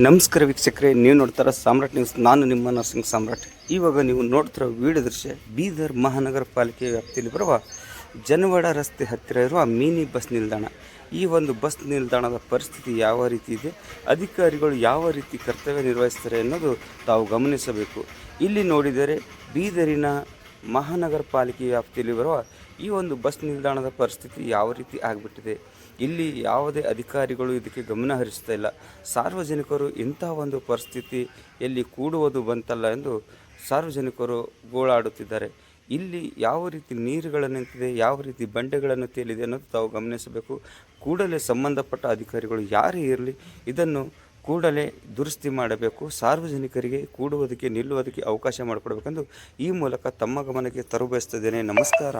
ನಮಸ್ಕಾರ ವೀಕ್ಷಕರೇ, ನೀವು ನೋಡ್ತಾರ ಸಾಮ್ರಾಟ್ ನ್ಯೂಸ್. ನಾನು ನಿಮ್ಮ ನರ್ಸಿಂಗ್ ಸಾಮ್ರಾಟ್. ಇವಾಗ ನೀವು ನೋಡ್ತಿರೋ ವಿಡಿಯೋ ದೃಶ್ಯ ಬೀದರ್ ಮಹಾನಗರ ಪಾಲಿಕೆ ವ್ಯಾಪ್ತಿಯಲ್ಲಿ ಬರುವ ಜನವಾಡ ರಸ್ತೆ ಹತ್ತಿರ ಇರುವ ಮಿನಿ ಬಸ್ ನಿಲ್ದಾಣ. ಈ ಒಂದು ಬಸ್ ನಿಲ್ದಾಣದ ಪರಿಸ್ಥಿತಿ ಯಾವ ರೀತಿ ಇದೆ, ಅಧಿಕಾರಿಗಳು ಯಾವ ರೀತಿ ಕರ್ತವ್ಯ ನಿರ್ವಹಿಸ್ತಾರೆ ಅನ್ನೋದು ತಾವು ಗಮನಿಸಬೇಕು. ಇಲ್ಲಿ ನೋಡಿದರೆ ಬೀದರಿನ ಮಹಾನಗರ ಪಾಲಿಕೆ ವ್ಯಾಪ್ತಿಯಲ್ಲಿ ಬರುವ ಈ ಒಂದು ಬಸ್ ನಿಲ್ದಾಣದ ಪರಿಸ್ಥಿತಿ ಯಾವ ರೀತಿ ಆಗಿಬಿಟ್ಟಿದೆ. ಇಲ್ಲಿ ಯಾವುದೇ ಅಧಿಕಾರಿಗಳು ಇದಕ್ಕೆ ಗಮನ ಹರಿಸ್ತಾ ಇಲ್ಲ. ಸಾರ್ವಜನಿಕರು ಇಂಥ ಒಂದು ಪರಿಸ್ಥಿತಿಯಲ್ಲಿ ಕೂಡುವುದು ಬಂತಲ್ಲ ಎಂದು ಸಾರ್ವಜನಿಕರು ಗೋಳಾಡುತ್ತಿದ್ದಾರೆ. ಇಲ್ಲಿ ಯಾವ ರೀತಿ ನೀರುಗಳು ನಿಂತಿದೆ, ಯಾವ ರೀತಿ ಬಂಡೆಗಳನ್ನು ತೇಲಿದೆ ಅನ್ನೋದು ತಾವು ಗಮನಿಸಬೇಕು. ಕೂಡಲೇ ಸಂಬಂಧಪಟ್ಟ ಅಧಿಕಾರಿಗಳು ಯಾರೇ ಇರಲಿ ಇದನ್ನು ಕೂಡಲೇ ದುರಸ್ತಿ ಮಾಡಬೇಕು. ಸಾರ್ವಜನಿಕರಿಗೆ ಕೂಡುವುದಕ್ಕೆ ನಿಲ್ಲುವುದಕ್ಕೆ ಅವಕಾಶ ಮಾಡಿಕೊಡಬೇಕೆಂದು ಈ ಮೂಲಕ ತಮ್ಮ ಗಮನಕ್ಕೆ ತರಬಯಸುತ್ತಿದ್ದೇನೆ. ನಮಸ್ಕಾರ.